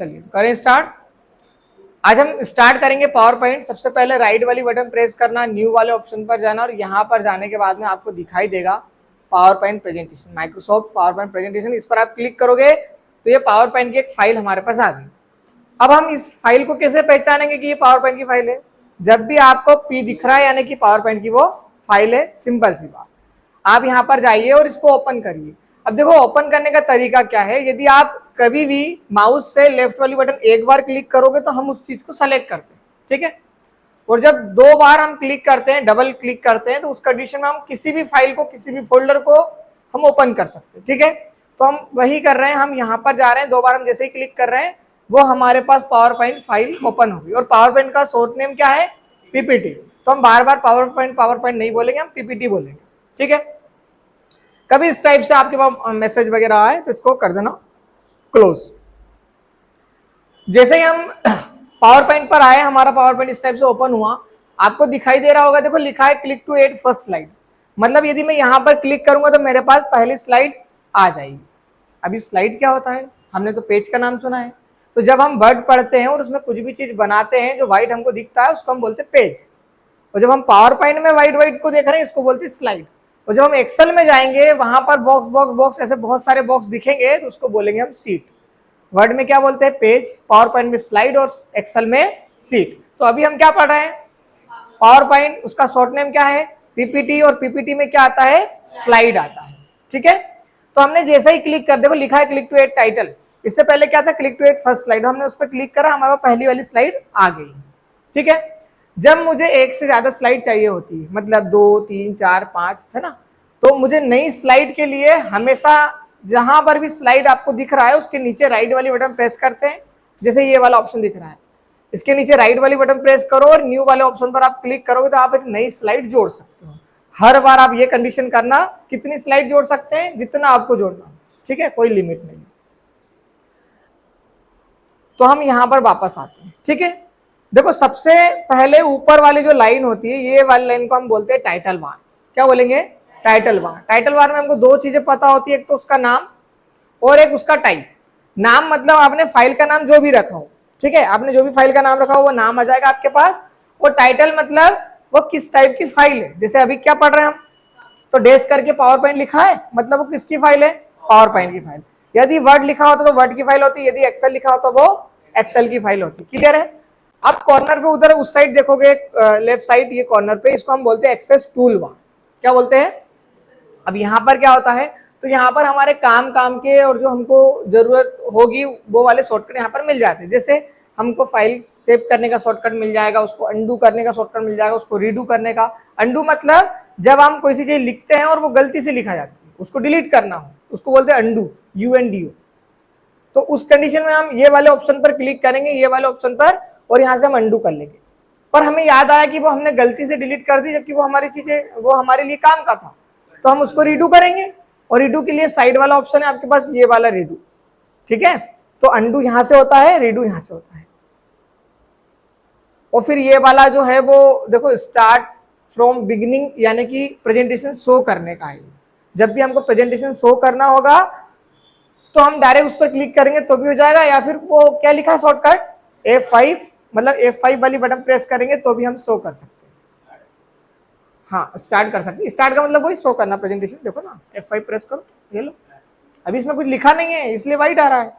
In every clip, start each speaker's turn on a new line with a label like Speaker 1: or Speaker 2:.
Speaker 1: चलिए करें स्टार्ट। आज हम स्टार्ट करेंगे पावर पॉइंट। सबसे पहले राइट वाली बटन प्रेस करना, न्यू वाले ऑप्शन पर जाना और यहाँ पर जाने के बाद में आपको दिखाई देगा power point presentation, Microsoft power point presentation. इस पर आप क्लिक करोगे तो ये पावर पॉइंट की एक फाइल हमारे पास आ गई। अब हम इस फाइल को कैसे पहचानेंगे कि ये पावर पॉइंट की फाइल है? जब भी आपको पी दिख रहा है यानी कि पावर पॉइंट की वो फाइल है। सिंपल सी बात, आप यहाँ पर जाइए और इसको ओपन करिए। अब देखो ओपन करने का तरीका क्या है। यदि आप कभी भी माउस से लेफ्ट वाली बटन एक बार क्लिक करोगे तो हम उस चीज को सेलेक्ट करते हैं, ठीक है। और जब दो बार हम क्लिक करते हैं, डबल क्लिक करते हैं, तो उस कंडीशन में हम किसी भी फाइल को, किसी भी फोल्डर को हम ओपन कर सकते हैं, ठीक है। तो हम वही कर रहे हैं, हम यहाँ पर जा रहे हैं, दो बार हम जैसे ही क्लिक कर रहे हैं वो हमारे पास पावर पॉइंट फाइल ओपन होगी। और पावर पॉइंट का शॉर्ट नेम क्या है? पीपीटी। तो हम बार बार पावर पॉइंट नहीं बोलेंगे, हम पीपीटी बोलेंगे, ठीक है। कभी इस टाइप से आपके पास मैसेज वगैरह आए तो इसको कर देना क्लोज। जैसे ही हम पावर पॉइंट पर आए, हमारा पावर पॉइंट इस टाइप से ओपन हुआ, आपको दिखाई दे रहा होगा, देखो लिखा है click to add first slide. मतलब यदि मैं यहां पर क्लिक करूंगा तो मेरे पास पहली स्लाइड आ जाएगी। अभी स्लाइड क्या होता है? हमने तो पेज का नाम सुना है। तो जब हम वर्ड पढ़ते हैं और उसमें कुछ भी चीज बनाते हैं जो व्हाइट हमको दिखता है उसको हम बोलते हैं पेज। और जब हम पावर पॉइंट में व्हाइट को देख रहे हैं इसको बोलते हैं स्लाइड। और जब हम एक्सेल में जाएंगे वहां पर बॉक्स ऐसे बहुत सारे बॉक्स दिखेंगे तो उसको बोलेंगे हम सीट। वर्ड में क्या बोलते हैं? पेज, पावर पॉइंट में स्लाइड और एक्सेल में सीट। तो अभी हम क्या पढ़ रहे हैं? पावर पॉइंट, उसका शॉर्ट नेम क्या है? पीपीटी। और पीपीटी में क्या आता है? स्लाइड आता है, ठीक है। तो हमने जैसे ही क्लिक कर, देखो लिखा है क्लिक टू एड टाइटल। इससे पहले क्या था? Click to add first slide. हमने उस पर क्लिक करा, हमारे पहली वाली स्लाइड आ गई, ठीक है। जब मुझे एक से ज्यादा स्लाइड चाहिए होती है, मतलब 2, 3, 4, 5, है ना, तो मुझे नई स्लाइड के लिए हमेशा जहां पर भी स्लाइड आपको दिख रहा है उसके नीचे राइट वाली बटन प्रेस करते हैं। जैसे ये वाला ऑप्शन दिख रहा है, इसके नीचे राइट वाली बटन प्रेस करो और न्यू वाले ऑप्शन पर आप क्लिक करोगे तो आप एक नई स्लाइड जोड़ सकते हो। हर बार आप ये कंडीशन करना, कितनी स्लाइड जोड़ सकते हैं? जितना आपको जोड़ना, ठीक है, कोई लिमिट नहीं। तो हम यहां पर वापस आते हैं, ठीक है। देखो सबसे पहले ऊपर वाली जो लाइन होती है, ये वाली लाइन को हम बोलते हैं टाइटल बार। क्या बोलेंगे? Title bar. टाइटल बार में हमको दो चीजें पता होती है, एक तो उसका नाम और एक उसका टाइप। नाम मतलब आपने फाइल का नाम जो भी रखा हो, ठीक है, आपने जो भी फाइल का नाम रखा हो वो नाम आ जाएगा आपके पास। और टाइटल मतलब वो किस टाइप की फाइल है। जैसे अभी क्या पढ़ रहे हैं हम, तो डेश करके पावर पॉइंट लिखा है, मतलब वो किसकी फाइल है? पावर पॉइंट की फाइल। यदि वर्ड लिखा होता तो वर्ड की फाइल होती, यदि एक्सेल लिखा होता वो एक्सेल की फाइल होती। क्लियर है? अब कॉर्नर पे उधर उस साइड देखोगे, लेफ्ट साइड, ये कॉर्नर पे, इसको हम बोलते हैं एक्सेस टूल बार। क्या बोलते हैं? अब यहाँ पर क्या होता है, तो यहाँ पर हमारे काम के और जो हमको जरूरत होगी वो वाले शॉर्टकट यहाँ पर मिल जाते हैं। जैसे हमको फाइल सेव करने का शॉर्टकट मिल जाएगा, उसको अंडू करने का शॉर्टकट मिल जाएगा, उसको रीडू करने का। अंडू मतलब जब हम कोई सी चीज लिखते हैं और वो गलती से लिखा जाती है, उसको डिलीट करना हो, उसको बोलते हैं अंडू, UNDU। तो उस कंडीशन में हम ये वाले ऑप्शन पर क्लिक करेंगे, ये वाले ऑप्शन पर, और यहाँ से हम अंडू कर लेंगे। पर हमें याद आया कि वो हमने गलती से डिलीट कर दी, जबकि वो हमारी चीजें, वो हमारे लिए काम का था, तो हम उसको रीडू करेंगे। और रीडू के लिए साइड वाला ऑप्शन है आपके पास, ये वाला रीडू, ठीक है। तो अंडू यहां से होता है, रीडू यहां से होता है। और फिर ये वाला जो है वो देखो स्टार्ट फ्रॉम बिगिनिंग, यानी कि प्रेजेंटेशन शो करने का है। जब भी हमको प्रेजेंटेशन शो करना होगा तो हम डायरेक्ट उस पर क्लिक करेंगे तो भी हो जाएगा, या फिर वो क्या लिखा है शॉर्टकट F5, मतलब F5 वाली बटन प्रेस करेंगे तो भी हम शो कर सकते हैं। हाँ, स्टार्ट कर सकते हैं। स्टार्ट का मतलब वही शो करना प्रेजेंटेशन। देखो ना, F5 प्रेस करो, ये लो। अभी इसमें कुछ लिखा नहीं है इसलिए वाइट आ रहा है,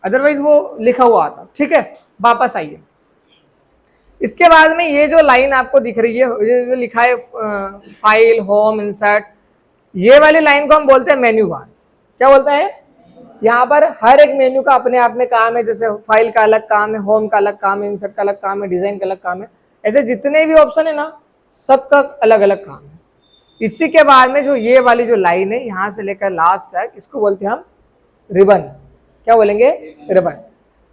Speaker 1: अदरवाइज वो लिखा हुआ आता, ठीक है। वापस आइए। इसके बाद में ये जो लाइन आपको दिख रही है, ये जो लिखा है फाइल, होम, इंसर्ट, ये वाली लाइन को हम बोलते हैं मेन्यू बार। क्या बोलते हैं? यहाँ पर हर एक मेन्यू का अपने आप में काम है। जैसे फाइल का अलग काम है, होम का अलग काम है, इंसर्ट का अलग काम है, डिजाइन का अलग काम है। ऐसे जितने भी ऑप्शन है ना, सबका अलग अलग काम है। इसी के बाद में जो ये वाली जो लाइन है यहाँ से लेकर लास्ट तक, इसको बोलते हैं हम रिबन। क्या बोलेंगे? रिबन।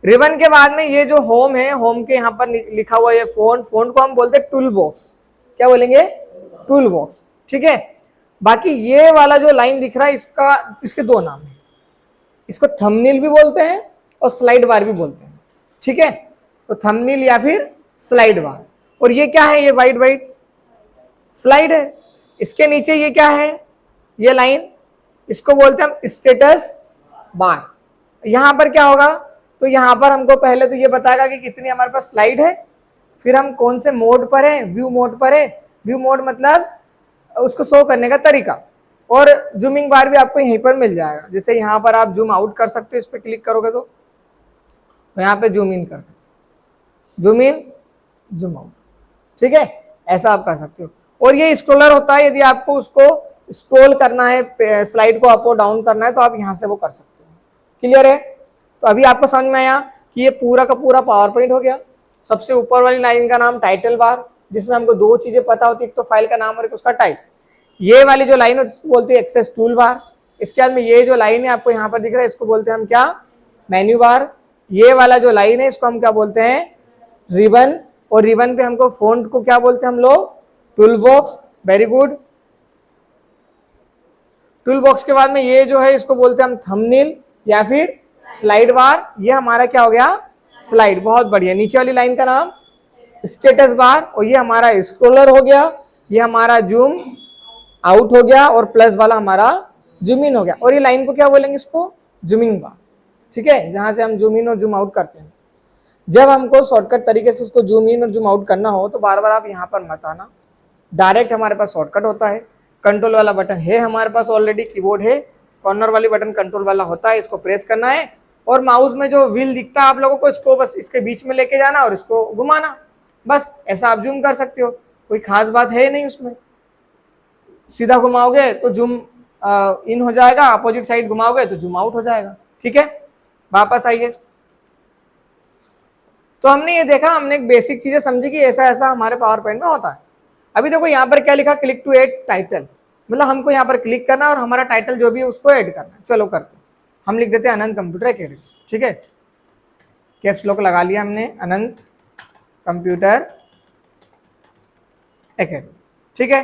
Speaker 1: रिबन के बाद में ये जो होम है, होम के यहाँ पर लिखा हुआ ये फोन को हम बोलते हैं टूल बॉक्स। क्या बोलेंगे? टूल बॉक्स, ठीक है। बाकी ये वाला जो लाइन दिख रहा है, इसके दो नाम है। इसको थंबनेल भी बोलते हैं और स्लाइड बार भी बोलते हैं, ठीक है। तो थंबनेल या फिर स्लाइड बार। और ये क्या है? ये वाइट स्लाइड है। इसके नीचे ये क्या है? ये लाइन, इसको बोलते हैं हम स्टेटस बार। यहां पर क्या होगा? तो यहाँ पर हमको पहले तो ये बताएगा कि कितनी हमारे पास स्लाइड है, फिर हम कौन से मोड पर है, व्यू मोड पर है। व्यू मोड मतलब उसको शो करने का तरीका, और जूमिंग बार भी आपको यहीं पर मिल जाएगा। जैसे यहाँ पर आप जूम आउट कर सकते हो, इस पर क्लिक करोगे तो यहाँ पे जूम इन कर सकते हो, जूम इन जूम आउट, ठीक है, ऐसा आप कर सकते हो। और ये स्क्रोलर होता है, यदि आपको उसको स्क्रॉल करना है, स्लाइड को अप और डाउन करना है, तो आप यहाँ से वो कर सकते हो। क्लियर है? तो अभी आपको समझ में आया कि ये पूरा का पूरा पावर पॉइंट हो गया। सबसे ऊपर वाली लाइन का नाम टाइटल बार, जिसमें हमको दो चीजें पता होती है, एक तो फाइल का नाम और एक उसका टाइप। ये वाली जो लाइन है इसको बोलते हैं एक्सेस टूल बार। इसके बाद में ये जो लाइन है आपको यहाँ पर दिख रहा है, इसको बोलते हैं हम क्या, मेन्यू बार। ये वाला जो लाइन है इसको हम क्या बोलते हैं, रिबन। और रिबन पे हमको फॉन्ट को क्या बोलते हैं हम लोग, tool box. Very good. Tool box के बाद में ये जो है इसको बोलते हैं हम थंबनेल या फिर स्लाइड बार। ये हमारा क्या हो गया, स्लाइड। बहुत बढ़िया। नीचे वाली लाइन का नाम स्टेटस बार, और ये हमारा स्क्रोलर हो गया, ये हमारा जूम आउट हो गया, और प्लस वाला हमारा जूम इन हो गया। और ये लाइन को क्या बोलेंगे, इसको जूमिंग बार, ठीक है, जहां से हम जूम इन और जूम आउट करते हैं। जब हमको शॉर्टकट तरीके से उसको जूम इन और जूम आउट करना हो तो बार बार आप यहाँ पर मत आना, डायरेक्ट हमारे पास शॉर्टकट होता है। कंट्रोल वाला बटन है हमारे पास ऑलरेडी, कीबोर्ड है, कॉर्नर वाली बटन कंट्रोल वाला होता है, इसको प्रेस करना है, और माउस में जो व्हील दिखता है आप लोगों को, इसको बस इसके बीच में लेके जाना और इसको घुमाना, बस ऐसा आप जूम कर सकते हो। कोई खास बात है नहीं उसमें। सीधा घुमाओगे तो जूम इन हो जाएगा, अपोजिट साइड घुमाओगे तो जूम आउट हो जाएगा, ठीक है। वापस आइए। तो हमने ये देखा, हमने एक बेसिक चीजें समझी कि ऐसा ऐसा हमारे पावर पॉइंट में होता है। अभी देखो यहाँ पर क्या लिखा, क्लिक टू ऐड टाइटल, मतलब हमको यहाँ पर क्लिक करना और हमारा टाइटल जो भी है उसको ऐड करना। चलो करते हैं, हम लिख देते हैं अनंत कंप्यूटर एकेडमी, ठीक है, कैप्स लॉक लगा लिया हमने, अनंत कंप्यूटर एकेडमी, ठीक है।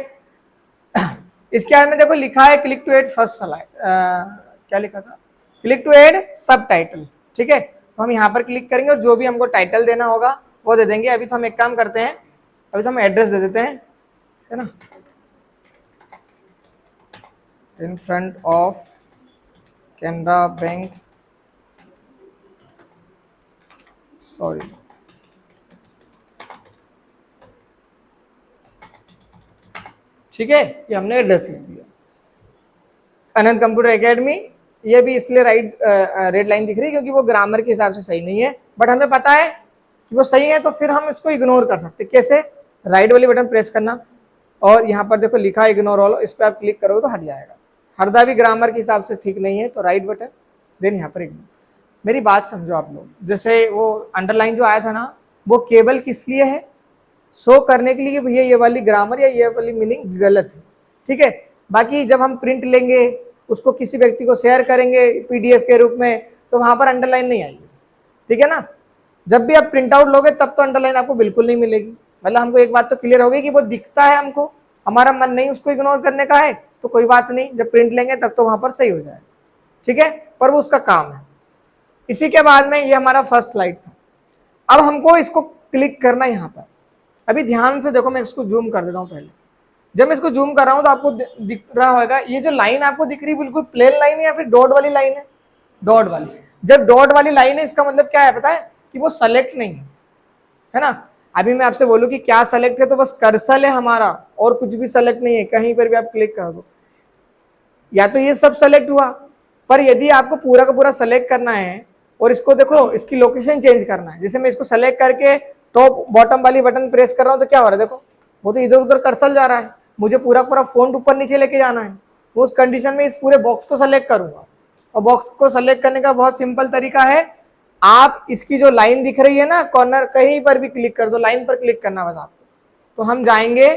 Speaker 1: इसके बाद में देखो लिखा है click to add first slide, क्या लिखा था, click to add subtitle, ठीक है। तो हम यहाँ पर क्लिक करेंगे और जो भी हमको टाइटल देना होगा वो दे देंगे। अभी तो हम एक काम करते हैं, अभी तो हम एड्रेस दे देते हैं, है ना, in front of Canara bank, sorry, ठीक है, ये हमने एड्रेस लिख दिया। अनंत कंप्यूटर एकेडमी, ये भी इसलिए रेड लाइन दिख रही है क्योंकि वो ग्रामर के हिसाब से सही नहीं है, बट हमें पता है कि वो सही है, तो फिर हम इसको इग्नोर कर सकते। कैसे, राइट वाली बटन प्रेस करना, और यहाँ पर देखो लिखा है इग्नोर ऑल, इस पर आप क्लिक करोगे तो हट जाएगा। हरदा भी ग्रामर के हिसाब से ठीक नहीं है, तो राइट बटन, देन यहाँ पर इग्नोर। मेरी बात समझो आप लोग, जैसे वो अंडरलाइन जो आया था ना, वो केवल किस लिए है, शो करने के लिए कि भैया ये वाली ग्रामर या ये वाली मीनिंग गलत है, ठीक है। बाकी जब हम प्रिंट लेंगे, उसको किसी व्यक्ति को शेयर करेंगे पीडीएफ के रूप में, तो वहां पर अंडरलाइन नहीं आएगी, ठीक है ना। जब भी आप प्रिंट आउट लोगे तब तो अंडरलाइन आपको बिल्कुल नहीं मिलेगी। मतलब हमको एक बात तो क्लियर हो गई कि वो दिखता है हमको, हमारा मन नहीं उसको इग्नोर करने का है, तो कोई बात नहीं, जब प्रिंट लेंगे तब तो वहां पर सही हो जाएगा, ठीक है, पर वो उसका काम है। इसी के बाद में ये हमारा फर्स्ट स्लाइड था। अब हमको इसको क्लिक करना है यहाँ पर। अभी ध्यान से देखो, मैं इसको जूम कर देता हूँ पहले। जब मैं इसको जूम कर रहा हूँ तो आपको दिख रहा होगा, ये जो लाइन आपको दिख रही है बिल्कुल प्लेन लाइन है या फिर डॉट वाली लाइन है, डॉट वाली। जब डॉट वाली लाइन है इसका मतलब क्या है पता है, कि वो सेलेक्ट नहीं है ना। अभी मैं आपसे बोलूँ कि क्या सेलेक्ट है, तो बस कर्सर है हमारा, और कुछ भी सेलेक्ट नहीं है। कहीं पर भी आप क्लिक कर दो, या तो ये सब सेलेक्ट हुआ, पर यदि आपको पूरा का पूरा सेलेक्ट करना है और इसको देखो इसकी लोकेशन चेंज करना है, जैसे मैं इसको सेलेक्ट करके टॉप बॉटम वाली बटन प्रेस कर रहा हूँ तो क्या हो रहा है, देखो वो तो इधर उधर कर्सर जा रहा है। मुझे पूरा पूरा फॉन्ट ऊपर नीचे लेके जाना है, वो उस कंडीशन में इस पूरे बॉक्स को सेलेक्ट करूंगा। और बॉक्स को सेलेक्ट करने का बहुत सिंपल तरीका है, आप इसकी जो लाइन दिख रही है ना कॉर्नर, कहीं पर भी क्लिक कर दो, लाइन पर क्लिक करना बस आपको, तो हम जाएंगे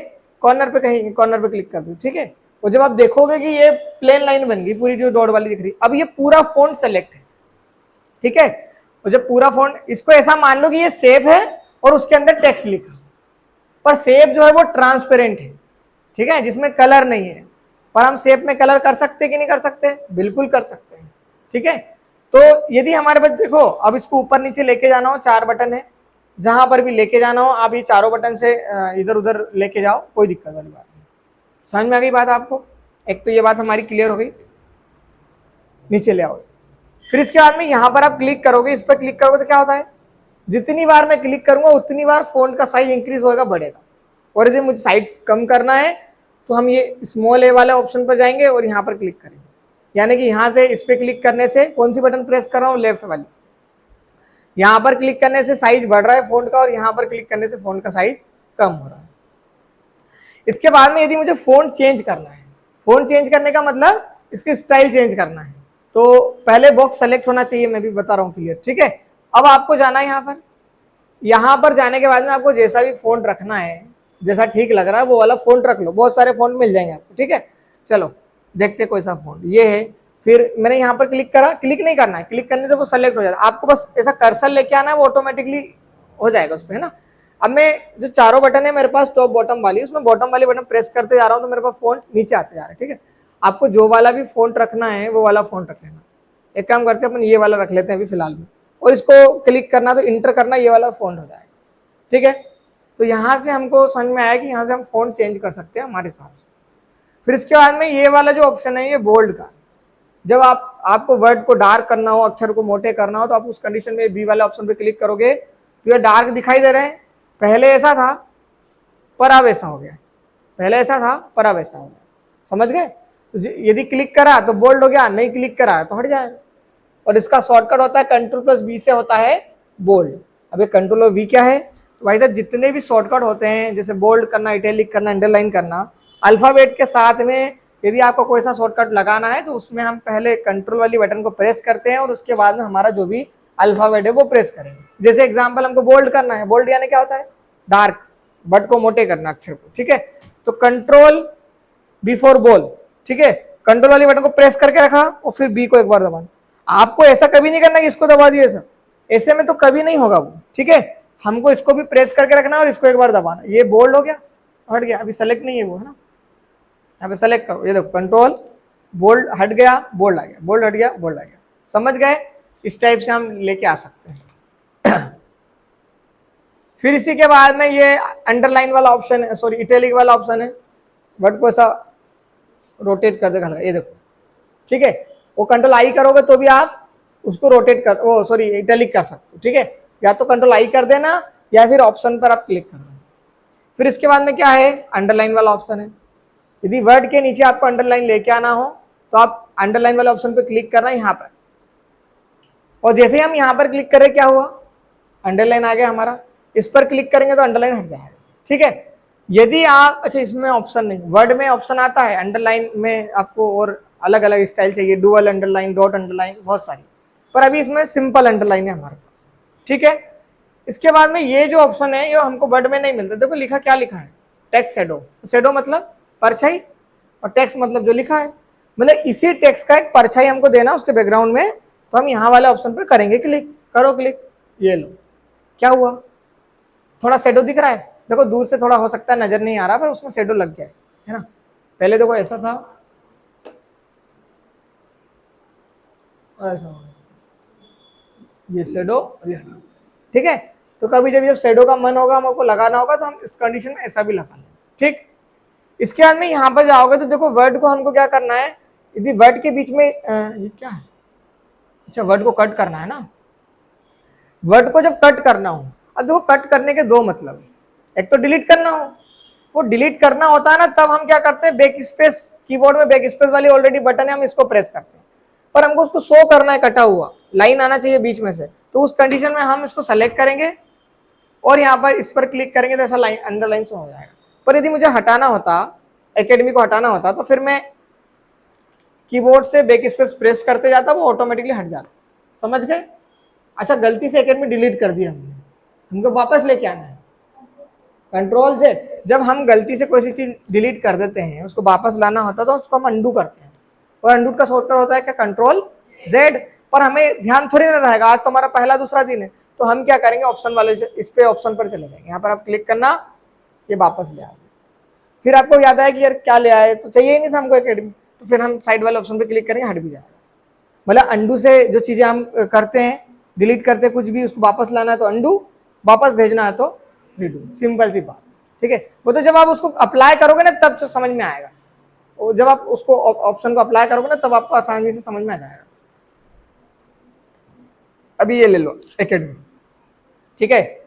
Speaker 1: कॉर्नर पे, कहीं कॉर्नर पे क्लिक कर दो, ठीक है। और जब आप देखोगे कि ये प्लेन लाइन बन गई पूरी, जो डॉट वाली दिख रही, अब ये पूरा फॉन्ट सेलेक्ट है, ठीक है। और जब पूरा फॉन्ट, इसको ऐसा मान लो कि ये सेव है और उसके अंदर टेक्स्ट लिखा, पर सेव जो है वो ट्रांसपेरेंट है, ठीक है, जिसमें कलर नहीं है। पर हम सेव में कलर कर सकते कि नहीं कर सकते, बिल्कुल कर सकते हैं, ठीक है। तो यदि हमारे पास देखो, अब इसको ऊपर नीचे लेके जाना हो, 4 बटन है, जहां पर भी लेके जाना हो आप ये चारों बटन से इधर उधर लेके जाओ, कोई दिक्कत वाली बात नहीं। समझ में आ गई बात आपको? एक तो ये बात हमारी क्लियर हो गई। नीचे ले आओ, फिर इसके बाद में यहाँ पर आप क्लिक करोगे, इस पर क्लिक करोगे तो क्या होता है, जितनी बार मैं क्लिक करूंगा उतनी बार फोन का साइज इंक्रीज होगा, बढ़ेगा। और यदि मुझे साइज कम करना है तो हम ये स्मॉल ए वाले ऑप्शन पर जाएंगे और यहाँ पर क्लिक करेंगे, यानी कि यहाँ से इस पर क्लिक करने से कौन सी बटन प्रेस कर रहा हूँ, लेफ्ट वाली, यहाँ पर क्लिक करने से साइज बढ़ रहा है फोन का और यहाँ पर क्लिक करने से फोन का साइज कम हो रहा है। इसके बाद में यदि मुझे फोन चेंज करना है, फोन चेंज करने का मतलब इसकी स्टाइल चेंज करना है, तो पहले बॉक्स सेलेक्ट होना चाहिए, मैं भी बता रहा हूँ क्लियर, ठीक है। अब आपको जाना है यहाँ पर जाने के बाद में आपको जैसा भी फोन रखना है, जैसा ठीक लग रहा है वो वाला फोन रख लो, बहुत सारे फोन मिल जाएंगे आपको, ठीक है। चलो देखते कोई सा फोन, ये है। फिर मैंने यहाँ पर क्लिक करा, क्लिक नहीं करना है, क्लिक करने से वो सेलेक्ट हो जाता है, आपको बस ऐसा कर्सर लेके आना है, वो ऑटोमेटिकली हो जाएगा उस पर, है ना। अब मैं जो चारों बटन है मेरे पास टॉप बॉटम वाली, उसमें बॉटम वाली बटन प्रेस करते जा रहा हूँ तो मेरे पास फोन नीचे आते जा रहा है, ठीक है। आपको जो वाला भी फोन रखना है वो वाला फोन रख लेना। एक काम करते हैं अपन ये वाला रख लेते हैं अभी फिलहाल में, और इसको क्लिक करना तो इंटर करना, ये वाला फोन हो जाएगा, ठीक है। तो यहाँ से हमको समझ में आया कि यहाँ से हम फोन चेंज कर सकते हैं हमारे हिसाब से। फिर इसके बाद में ये वाला जो ऑप्शन है ये बोल्ड का, जब आपको वर्ड को डार्क करना हो, अक्षर को मोटे करना हो, तो आप उस कंडीशन में बी वाले ऑप्शन पे क्लिक करोगे तो ये डार्क दिखाई दे रहे हैं। पहले ऐसा था पर अब ऐसा हो गया, पहले ऐसा था पर अब ऐसा हो गया, समझ गए। तो यदि क्लिक करा तो बोल्ड हो गया, नहीं क्लिक करा तो हट जाएगा। और इसका शॉर्टकट होता है Ctrl+V से होता है बोल्ड। अब ये Ctrl और V क्या है, तो भाई साहब जितने भी शॉर्टकट होते हैं, जैसे बोल्ड करना, इटैलिक करना, अंडरलाइन करना, अल्फाबेट के साथ में यदि आपको कोई सा शॉर्टकट लगाना है तो उसमें हम पहले कंट्रोल वाली बटन को प्रेस करते हैं और उसके बाद में हमारा जो भी अल्फाबेट है वो प्रेस करेंगे। जैसे एग्जांपल हमको बोल्ड करना है, बोल्ड यानी क्या होता है, डार्क, बट को मोटे करना अक्षर को, ठीक है। तो कंट्रोल बिफोर बोल, ठीक है, कंट्रोल वाली बटन को प्रेस करके रखा और फिर बी को एक बार दबाना। आपको ऐसा कभी नहीं करना कि इसको दबा दिए सब, ऐसे में तो कभी नहीं होगा वो, ठीक है। हमको इसको भी प्रेस करके रखना और इसको एक बार दबाना। ये बोल्ड हो गया, हट गया, अभी सेलेक्ट नहीं है वो, है ना। यहाँ पे सेलेक्ट करो, ये देखो कंट्रोल, बोल्ड हट गया, बोल्ड आ गया, बोल्ड हट गया, बोल्ड आ गया, समझ गए। इस टाइप से हम लेके आ सकते हैं। फिर इसी के बाद में ये अंडरलाइन वाला ऑप्शन है, सॉरी इटैलिक वाला ऑप्शन है, वर्ड को ऐसा रोटेट कर देगा, ये देखो, ठीक है। वो कंट्रोल आई करोगे तो भी आप उसको रोटेट कर, वो सॉरी इटैलिक कर सकते हो, ठीक है। या तो कंट्रोल आई कर देना या फिर ऑप्शन पर आप क्लिक कर देना। फिर इसके बाद में क्या है, अंडरलाइन वाला ऑप्शन है। यदि वर्ड के नीचे आपको अंडरलाइन लेके आना हो तो आप अंडरलाइन वाले ऑप्शन पर क्लिक करना यहाँ पर, और जैसे ही हम यहाँ पर क्लिक करें क्या हुआ, अंडरलाइन आ गया हमारा। इस पर क्लिक करेंगे तो अंडरलाइन हट जाएगा, ठीक है। यदि आप, अच्छा इसमें ऑप्शन नहीं, वर्ड में ऑप्शन आता है, अंडरलाइन में आपको और अलग अलग स्टाइल चाहिए, डुअल अंडरलाइन, डॉट अंडरलाइन, बहुत सारी, पर अभी इसमें सिंपल अंडरलाइन है हमारे पास, ठीक है। इसके बाद में ये जो ऑप्शन है ये हमको वर्ड में नहीं मिलता। देखो लिखा क्या लिखा है, टेक्स्ट शैडो, शैडो मतलब परछाई और टेक्स्ट मतलब जो लिखा है, मतलब इसी टेक्स्ट का एक परछाई हमको देना उसके बैकग्राउंड में। तो हम यहाँ वाले ऑप्शन पर करेंगे क्लिक, करो क्लिक, ये लो, क्या हुआ, थोड़ा शैडो दिख रहा है, देखो दूर से थोड़ा हो सकता है नजर नहीं आ रहा पर उसमें शैडो लग गया है ना। पहले देखो ऐसा था, ऐसा ये शैडो, ठीक है। तो कभी जब शैडो का मन होगा, हमको लगाना होगा तो हम इस कंडीशन में ऐसा भी लगा लें, ठीक। इसके बाद में यहाँ पर जाओगे तो देखो वर्ड को हमको क्या करना है, यदि वर्ड के बीच में ये क्या है, अच्छा वर्ड को कट करना है ना। वर्ड को जब कट करना हो, अब देखो कट करने के दो मतलब है, एक तो डिलीट करना हो, वो डिलीट करना होता है ना तब हम क्या करते हैं, बैक स्पेस, कीबोर्ड में बैक स्पेस वाली ऑलरेडी बटन है, हम इसको प्रेस करते हैं, पर हमको उसको शो करना है, कटा हुआ लाइन आना चाहिए बीच में से, तो उस कंडीशन में हम इसको सेलेक्ट करेंगे और यहाँ पर इस पर क्लिक करेंगे तो ऐसा लाइन अंडरलाइन से हो जाएगा। पर यदि मुझे हटाना होता, एकेडमी को हटाना होता, तो फिर मैं कीबोर्ड से बैक स्पेस प्रेस करते जाता, वो ऑटोमेटिकली हट जाता, समझ गए। अच्छा गलती से एकेडमी डिलीट कर दिया हमने, हमको वापस लेके आना है, कंट्रोल जेड। जब हम गलती से कोई सी चीज डिलीट कर देते हैं, उसको वापस लाना होता तो उसको हम अंडू करते हैं, और अंडू का शॉर्टकट होता है क्या, कंट्रोल जेड। पर हमें ध्यान थोड़ी ना रहेगा, आज तो हमारा पहला दूसरा दिन है, तो हम क्या करेंगे, ऑप्शन वाले इस पे ऑप्शन पर चले जाएंगे, यहाँ पर आप क्लिक करना, ये वापस ले आओगे। फिर आपको याद आया कि यार क्या ले आए, तो चाहिए ही नहीं था हमको एकेडमी, तो फिर हम साइड वाले ऑप्शन पे क्लिक करेंगे, हट भी जाएगा। मतलब अंडू से जो चीजें हम करते हैं, डिलीट करते हैं कुछ भी, उसको वापस लाना है तो अंडू, वापस भेजना है तो रीडू, सिंपल सी बात, ठीक है। वो तो जब आप उसको अप्लाई करोगे ना तब तो समझ में आएगा, और जब आप उसको ऑप्शन को अप्लाई करोगे ना तब आपको आसानी से समझ में आ जाएगा। अभी ये ले लो एकेडमी, ठीक है।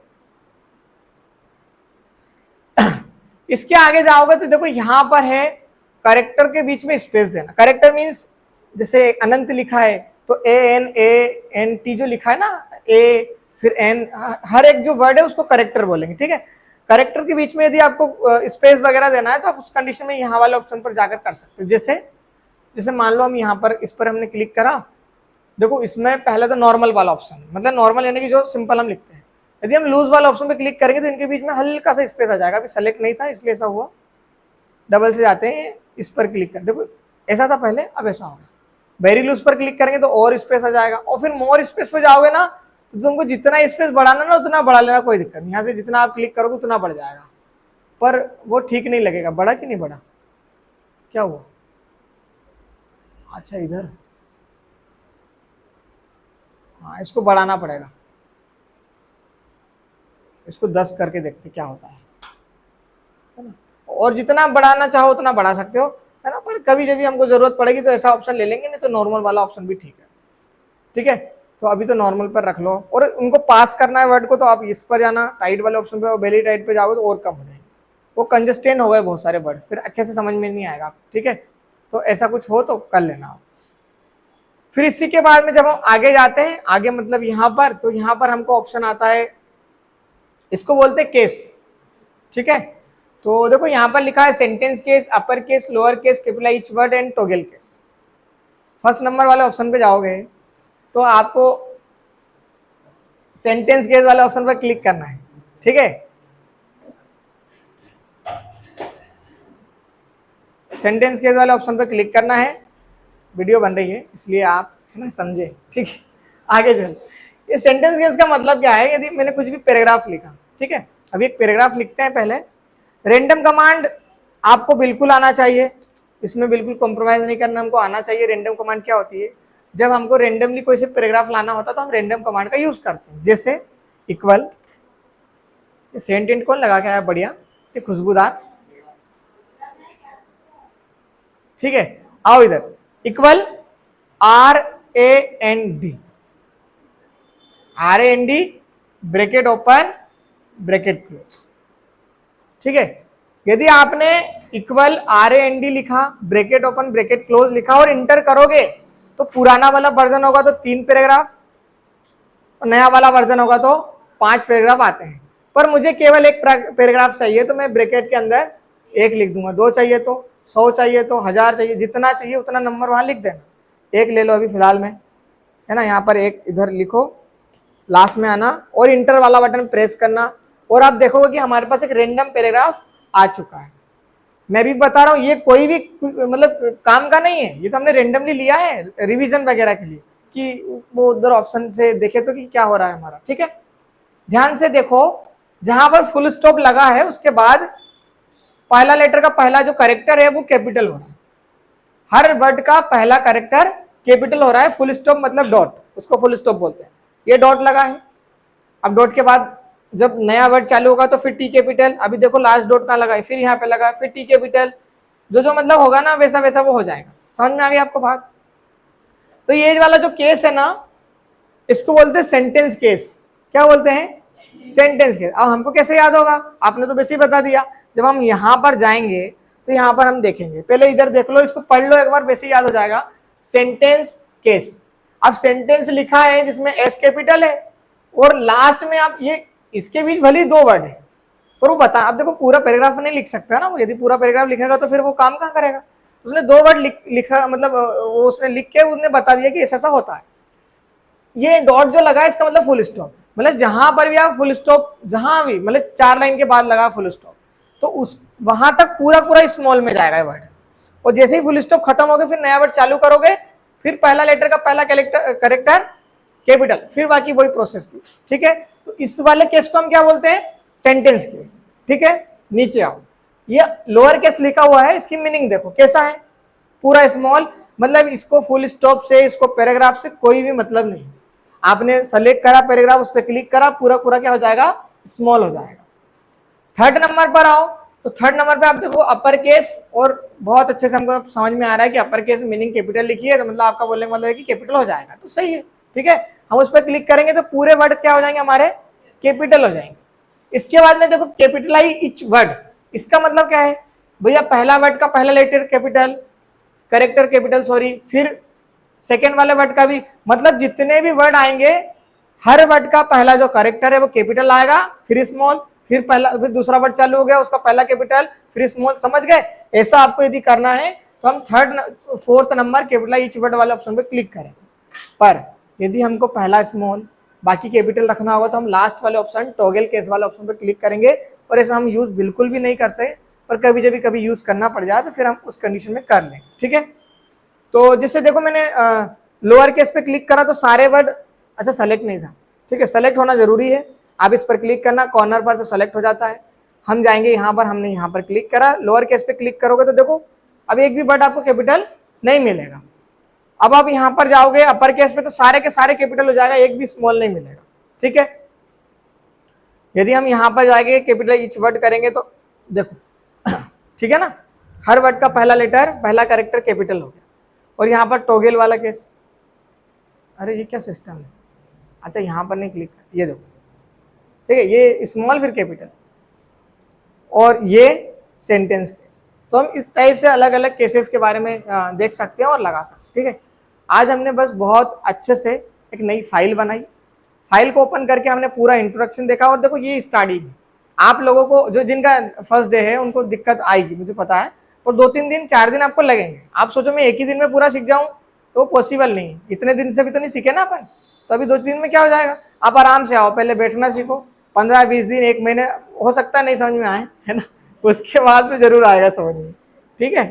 Speaker 1: इसके आगे जाओगे तो देखो यहां पर है करेक्टर के बीच में स्पेस देना। करेक्टर मीन्स जैसे अनंत लिखा है तो ANT जो लिखा है ना, ए फिर एन, हर एक जो वर्ड है उसको करेक्टर बोलेंगे, ठीक है। करेक्टर के बीच में यदि आपको स्पेस वगैरह देना है तो आप उस कंडीशन में यहाँ वाले ऑप्शन पर जाकर कर सकते हो। जैसे मान लो हम यहाँ पर इस पर हमने क्लिक करा, देखो इसमें पहले तो नॉर्मल वाला ऑप्शन, मतलब नॉर्मल यानी कि जो सिंपल हम लिखते हैं। यदि हम लूज वाला ऑप्शन पे क्लिक करेंगे तो इनके बीच में हल्का सा स्पेस आ जाएगा। अभी सेलेक्ट नहीं था इसलिए ऐसा हुआ। डबल से जाते हैं, इस पर क्लिक कर, देखो ऐसा था पहले, अब ऐसा होगा। वेरी लूज पर क्लिक करेंगे तो और स्पेस आ जाएगा, और फिर मोर स्पेस पे जाओगे ना तो तुमको जितना स्पेस बढ़ाना ना उतना बढ़ा लेना, कोई दिक्कत नहीं। यहाँ से जितना आप क्लिक करोगे उतना बढ़ जाएगा, पर वो ठीक नहीं लगेगा। बढ़ा कि नहीं बढ़ा, क्या हुआ? अच्छा इधर, हाँ इसको बढ़ाना पड़ेगा। इसको 10 करके देखते क्या होता है ना। और जितना बढ़ाना चाहो उतना बढ़ा सकते हो, है ना। पर कभी जब भी हमको जरूरत पड़ेगी तो ऐसा ऑप्शन ले लेंगे, नहीं तो नॉर्मल वाला ऑप्शन भी ठीक है, ठीक है। तो अभी तो नॉर्मल पर रख लो, और उनको पास करना है वर्ड को तो आप इस पर जाना, टाइट वाले ऑप्शन पे, और बेली टाइट पे जाओगे तो और कम हो जाएंगे। वो कंजस्टेंट हो गए बहुत सारे वर्ड, फिर अच्छे से समझ में नहीं आएगा, ठीक है। तो ऐसा कुछ हो तो कर लेना आप। फिर इसी के बाद में जब हम आगे जाते हैं, आगे मतलब यहाँ पर, तो यहाँ पर हमको ऑप्शन आता है, इसको बोलते हैं केस, ठीक है। तो देखो यहाँ पर लिखा है sentence case, upper case, lower case, capital each word and toggle case. First number वाले ऑप्शन पे जाओगे तो आपको सेंटेंस केस वाले ऑप्शन पर क्लिक करना है, ठीक है। सेंटेंस केस वाले ऑप्शन पर क्लिक करना है। वीडियो बन रही है इसलिए आप है ना समझे, ठीक है। आगे चल, ये सेंटेंस केस का मतलब क्या है? यदि मैंने कुछ भी पैराग्राफ लिखा, ठीक है, अभी एक पैराग्राफ लिखते हैं पहले। रैंडम कमांड आपको बिल्कुल आना चाहिए, इसमें बिल्कुल कॉम्प्रोमाइज नहीं करना, हमको आना चाहिए। रैंडम कमांड क्या होती है? जब हमको रैंडमली कोई से पैराग्राफ लाना होता है तो हम रैंडम कमांड का यूज करते हैं। जैसे इक्वल, सेंटेंट कौन लगा के आया बढ़िया, ये खुशबूदार, ठीक है। आओ इधर, equal RAND, bracket open bracket close, ठीक है। यदि आपने इक्वल RAND लिखा, ब्रैकेट ओपन ब्रैकेट क्लोज लिखा और इंटर करोगे तो पुराना वाला वर्जन होगा तो 3 पैराग्राफ, और नया वाला वर्जन होगा तो 5 पैराग्राफ आते हैं। पर मुझे केवल एक पैराग्राफ चाहिए तो मैं ब्रैकेट के अंदर 1 लिख दूंगा, 2 चाहिए तो 100 चाहिए तो 1000 चाहिए, जितना चाहिए उतना नंबर वहां लिख देना। 1 ले लो अभी फिलहाल में, है ना। यहाँ पर 1 इधर लिखो, लास्ट में आना और इंटर वाला बटन प्रेस करना, और आप देखोगे कि हमारे पास एक रैंडम पैराग्राफ आ चुका है। मैं भी बता रहा हूँ ये कोई भी मतलब काम का नहीं है, ये तो हमने रेंडमली लिया है रिवीजन वगैरह के लिए, कि वो उधर ऑप्शन से देखे तो कि क्या हो रहा है हमारा, ठीक है। ध्यान से देखो, जहां पर फुल स्टॉप लगा है उसके बाद पहला लेटर का पहला जो कैरेक्टर है वो कैपिटल हो रहा है। हर वर्ड का पहला कैरेक्टर कैपिटल हो रहा है। फुल स्टॉप मतलब डॉट, उसको फुल स्टॉप बोलते हैं। ये डॉट लगा है, अब डॉट के बाद जब नया वर्ड चालू होगा तो फिर टी कैपिटल। अभी देखो लास्ट डॉट कहाँ लगा है, फिर यहाँ पे लगा है, फिर टी कैपिटल। जो मतलब होगा ना वैसा वैसा वो हो जाएगा। समझ में आ गई आपको बात? तो ये वाला जो केस है ना, इसको बोलते हैं सेंटेंस केस। क्या बोलते हैं? Sentence case. अब हमको कैसे याद होगा? आपने तो वैसे ही बता दिया। जब हम यहाँ पर जाएंगे तो यहाँ पर हम देखेंगे, पहले इधर देख लो, इसको पढ़ लो एक बार, वैसे याद हो जाएगा। Sentence case. अब सेंटेंस लिखा है जिसमें एस कैपिटल है, और लास्ट में आप ये इसके बीच भले 2 वर्ड है पर वो बता, अब देखो पूरा पैराग्राफ नहीं लिख सकता ना वो। यदि पूरा पैराग्राफ लिखेगा तो फिर वो काम कहाँ करेगा? उसने 2 वर्ड लिखा, मतलब वो उसने लिख के उसने बता दिया कि ऐसा ऐसा होता है। ये डॉट जो लगा है इसका मतलब फुल स्टॉप, मतलब जहां पर भी आप फुल स्टॉप, जहां भी मतलब 4 लाइन के बाद लगा फुल स्टॉप तो उस वहां तक पूरा पूरा स्मॉल में जाएगा वर्ड। और जैसे ही फुल स्टॉप खत्म हो गया फिर नया वर्ड चालू करोगे, फिर पहला लेटर का पहला कैरेक्टर कैपिटल, फिर बाकी वही प्रोसेस की, ठीक है। तो इस वाले केस को हम क्या बोलते हैं? सेंटेंस केस, ठीक है। नीचे आओ, ये लोअर केस लिखा हुआ है, इसकी मीनिंग देखो कैसा है, पूरा स्मॉल, मतलब इसको फुल स्टॉप से, इसको पैराग्राफ से कोई भी मतलब नहीं। आपने सेलेक्ट करा पैराग्राफ, उस पर क्लिक करा, पूरा पूरा क्या हो जाएगा? स्मॉल हो जाएगा। थर्ड नंबर पर आओ, तो थर्ड नंबर पे आप देखो अपर केस, और बहुत अच्छे से हमको समझ में आ रहा है कि अपर केस मीनिंग कैपिटल लिखी है, तो मतलब आपका बोलने का मतलब है कि कैपिटल हो जाएगा, तो सही है, ठीक है। हम उस पर क्लिक करेंगे तो पूरे वर्ड क्या हो जाएंगे हमारे, कैपिटल हो जाएंगे। इसके बाद में देखो कैपिटलाइज ईच वर्ड, इसका मतलब क्या है भैया, पहला वर्ड का पहला letter capital, character capital sorry, फिर सेकेंड वाले वर्ड का भी, मतलब जितने भी वर्ड आएंगे हर वर्ड का पहला जो करेक्टर है वो कैपिटल आएगा, फिर स्मॉल, फिर पहला, फिर दूसरा वर्ड चालू हो गया उसका पहला कैपिटल फिर स्मॉल, समझ गए। ऐसा आपको यदि करना है तो हम fourth number capital each word वाले ऑप्शन पे क्लिक करेंगे। पर यदि हमको पहला स्मॉल बाकी कैपिटल रखना होगा तो हम लास्ट वाले ऑप्शन टॉगल केस वाले ऑप्शन पे क्लिक करेंगे। और ऐसा हम यूज बिल्कुल भी नहीं कर सकते, पर कभी जब कभी यूज करना पड़ जाए तो फिर हम उस कंडीशन में कर लें, ठीक है। तो जिससे देखो मैंने लोअर केस पे क्लिक करा तो सारे वर्ड, अच्छा सेलेक्ट नहीं था, ठीक है, सेलेक्ट होना जरूरी है। आप इस पर क्लिक करना कॉर्नर पर तो सेलेक्ट हो जाता है। हम जाएंगे यहाँ पर, हमने यहाँ पर क्लिक करा, लोअर केस पे क्लिक करोगे तो देखो अब एक भी वर्ड आपको कैपिटल नहीं मिलेगा। अब आप यहाँ पर जाओगे अपर केस पे तो सारे के सारे कैपिटल हो जाएगा, एक भी स्मॉल नहीं मिलेगा, ठीक है। यदि हम यहाँ पर जाएंगे कैपिटल ईच वर्ड करेंगे तो देखो ठीक है ना, हर वर्ड का पहला लेटर पहला कैरेक्टर कैपिटल हो गया। और यहाँ पर टॉगल वाला केस, अरे ये क्या सिस्टम है, अच्छा यहाँ पर नहीं क्लिक कर, ये देखो ठीक है, ये स्मॉल फिर कैपिटल और ये सेंटेंस केस। तो हम इस टाइप से अलग अलग केसेस के बारे में देख सकते हैं और लगा सकते हैं, ठीक है। आज हमने बस बहुत अच्छे से एक नई फाइल बनाई, फाइल को ओपन करके हमने पूरा इंट्रोडक्शन देखा। और देखो ये स्टार्टिंग, आप लोगों को जो जिनका फर्स्ट डे है उनको दिक्कत आएगी मुझे पता है, और 2-3 दिन 4 दिन आपको लगेंगे। आप सोचो मैं एक ही दिन में पूरा सीख जाऊं तो पॉसिबल नहीं, इतने दिन से भी तो नहीं सीखे ना अपन, तो अभी 2 दिन में क्या हो जाएगा। आप आराम से आओ, पहले बैठना सीखो, 15-20 दिन 1 महीने हो सकता है नहीं समझ में आए, है ना, उसके बाद में जरूर आएगा समझ में, ठीक है।